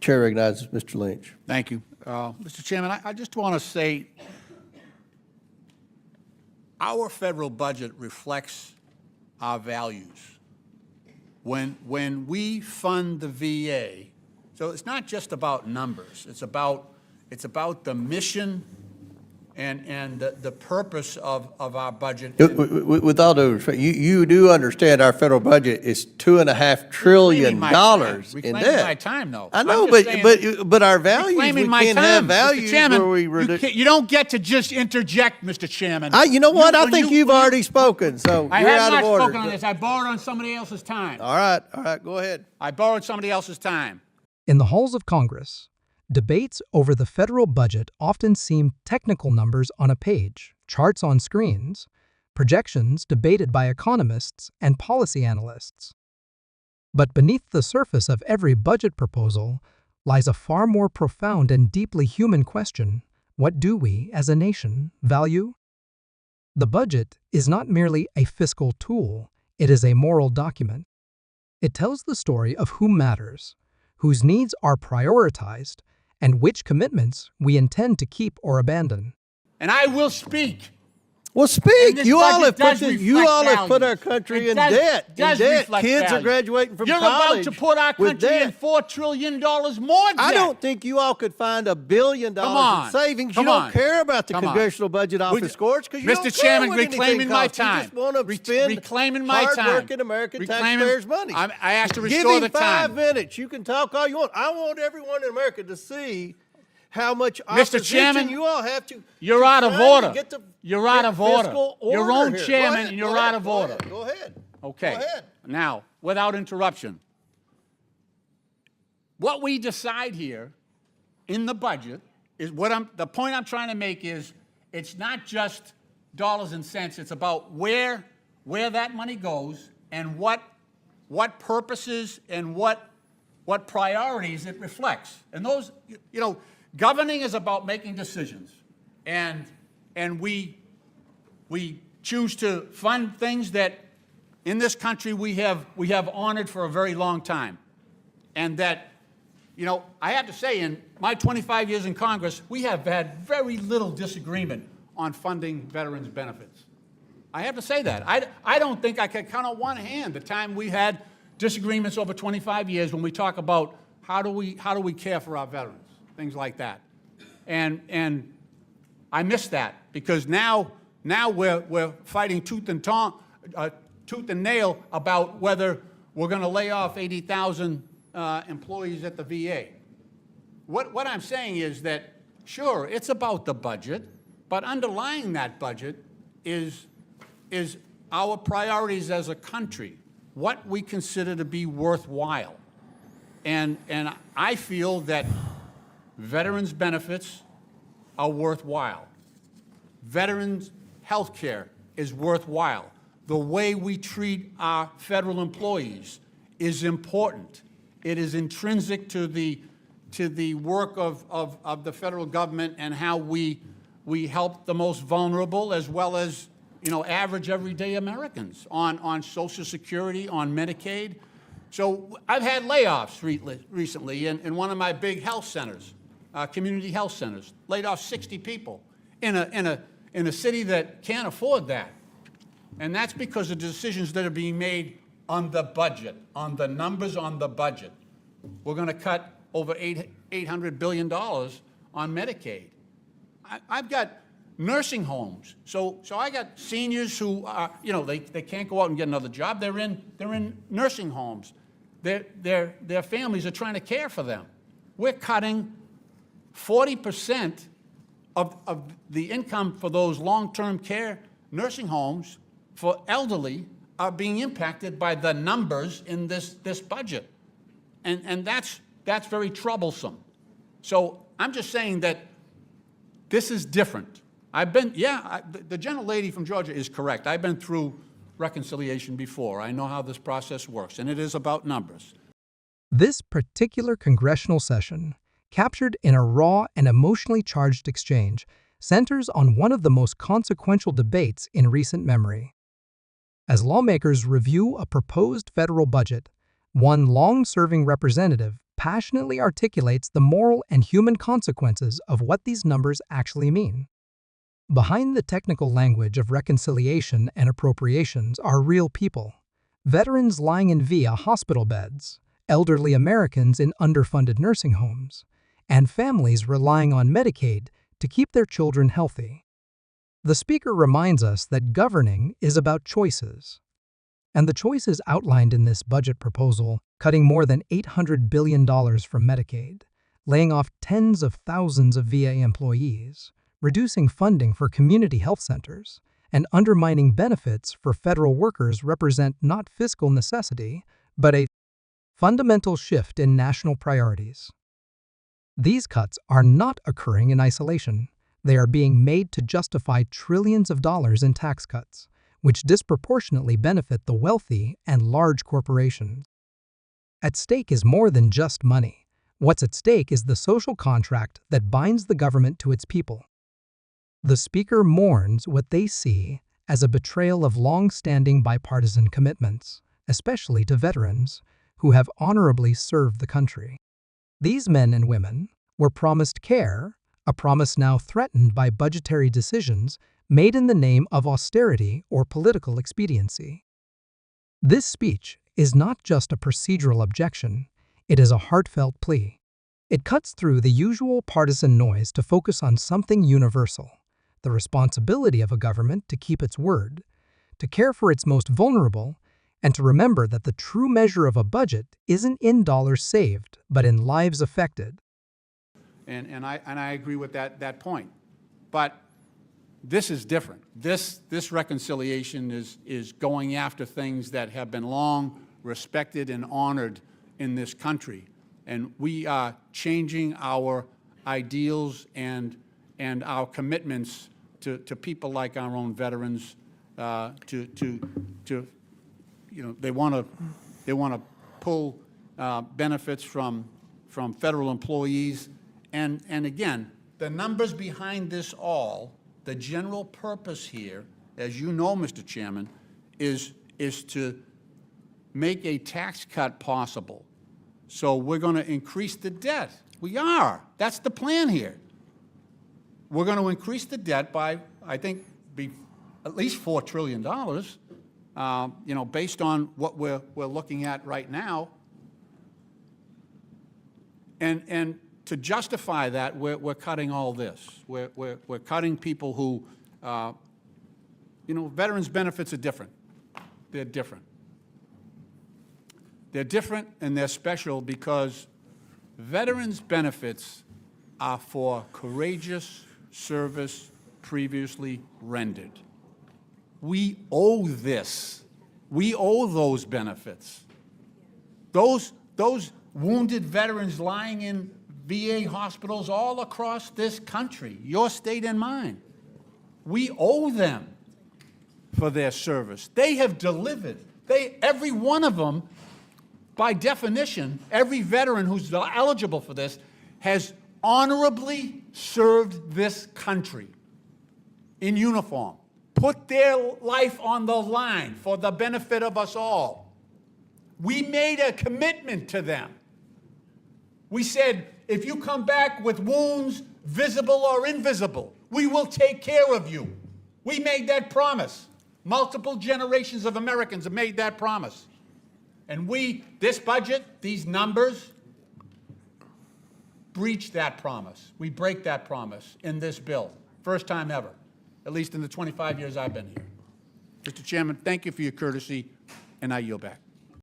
Chair recognizes Mr. Lynch. Thank you. Mr. Chairman, I just want to say our federal budget reflects our values. When we fund the VA, so it's not just about numbers. It's about the mission and the purpose of our budget. With all due respect, you do understand our federal budget is $2.5 trillion in Reclaiming debt. my time, though. I know, I'm just saying, but our values, we reclaiming my can't time, have values Mr. Chairman, where we you don't get to just interject, Mr. Chairman. You know what? I think you've already spoken, so I you're have out not of order. spoken on this. I borrowed on somebody else's time. All right, go ahead. I borrowed somebody else's time. In the halls of Congress, debates over the federal budget often seem technical numbers on a page, charts on screens, projections debated by economists and policy analysts. But beneath the surface of every budget proposal lies a far more profound and deeply human question: what do we, as a nation, value? The budget is not merely a fiscal tool, it is a moral document. It tells the story of who matters, whose needs are prioritized, and which commitments we intend to keep or abandon. And I will speak. Well, speak. You all have put our values. country It in does- debt. does reflect Kids are values. graduating from You're college. about to put our with country in debt. $4 trillion more debt. I don't think you all could find $1 billion on. in savings. Come You don't on. care about the Come on. Congressional Budget Office scores because you Mr. don't care Chairman, what anything reclaiming my costs. You time. just want to spend Reclaiming my time. hard-working American taxpayers' money. I asked to Give restore him the 5 time. minutes. You can talk all you want. I want everyone in America to see how much Mr. opposition Chairman, you all have to. You're out of order. You're out of order. Your own chairman, and you're out of order. Go ahead. Okay. Go ahead. Now, without interruption, what we decide here in the budget is the point I'm trying to make is it's not just dollars and cents. It's about where that money goes and what purposes and what priorities it reflects. And those, governing is about making decisions, and we choose to fund things that in this country we have honored for a very long time, and that, I have to say, in my 25 years in Congress, we have had very little disagreement on funding veterans' benefits. I have to say that. I don't think I can count on one hand the time we had disagreements over 25 years when we talk about how do we care for our veterans, things like that. And I miss that because now we're fighting tooth and nail about whether we're going to lay off 80,000 employees at the VA. What I'm saying is that, sure, it's about the budget, but underlying that budget is our priorities as a country, what we consider to be worthwhile. And I feel that veterans' benefits are worthwhile. Veterans' health care is worthwhile. The way we treat our federal employees is important. It is intrinsic to the work of the federal government and how we help the most vulnerable as well as average everyday Americans on Social Security, on Medicaid. So I've had layoffs recently in one of my big health centers, community health centers, laid off 60 people in a city that can't afford that. And that's because of decisions that are being made on the budget, on the numbers on the budget. We're going to cut over $800 billion on Medicaid. I've got nursing homes. So I got seniors who are, they can't go out and get another job. They're in nursing homes. Their families are trying to care for them. We're cutting 40% of the income for those long-term care nursing homes for elderly are being impacted by the numbers in this budget. And that's very troublesome. So I'm just saying that this is different. The gentlelady from Georgia is correct. I've been through reconciliation before. I know how this process works, and it is about numbers. This particular congressional session, captured in a raw and emotionally charged exchange, centers on one of the most consequential debates in recent memory. As lawmakers review a proposed federal budget, one long-serving representative passionately articulates the moral and human consequences of what these numbers actually mean. Behind the technical language of reconciliation and appropriations are real people. Veterans lying in VIA hospital beds, elderly Americans in underfunded nursing homes, and families relying on Medicaid to keep their children healthy. The speaker reminds us that governing is about choices. And the choices outlined in this budget proposal, cutting more than $800 billion from Medicaid, laying off tens of thousands of VA employees, reducing funding for community health centers, and undermining benefits for federal workers represent not fiscal necessity, but a fundamental shift in national priorities. These cuts are not occurring in isolation. They are being made to justify trillions of dollars in tax cuts, which disproportionately benefit the wealthy and large corporations. At stake is more than just money. What's at stake is the social contract that binds the government to its people. The speaker mourns what they see as a betrayal of long-standing bipartisan commitments, especially to veterans who have honorably served the country. These men and women were promised care, a promise now threatened by budgetary decisions made in the name of austerity or political expediency. This speech is not just a procedural objection, it is a heartfelt plea. It cuts through the usual partisan noise to focus on something universal: the responsibility of a government to keep its word, to care for its most vulnerable, and to remember that the true measure of a budget isn't in dollars saved, but in lives affected. And I agree with that point. But this is different. This reconciliation is going after things that have been long respected and honored in this country. And we are changing our ideals and our commitments to people like our own veterans. They want to pull benefits from federal employees. And again, the numbers behind this all, the general purpose here, as you know, Mr. Chairman, is to make a tax cut possible. So we're going to increase the debt. We are. That's the plan here. We're going to increase the debt by, I think, at least $4 trillion, based on what we're looking at right now. And to justify that, we're cutting all this. We're cutting people who, veterans' benefits are different. They're different. They're different and they're special because veterans' benefits are for courageous service previously rendered. We owe this. We owe those benefits. Those wounded veterans lying in VA hospitals all across this country, your state and mine, we owe them for their service. They have delivered. Every one of them, by definition, every veteran who's eligible for this has honorably served this country in uniform, put their life on the line for the benefit of us all. We made a commitment to them. We said, if you come back with wounds, visible or invisible, we will take care of you. We made that promise. Multiple generations of Americans have made that promise. And this budget, these numbers, breach that promise. We break that promise in this bill. First time ever, at least in the 25 years I've been here. Mr. Chairman, thank you for your courtesy, and I yield back.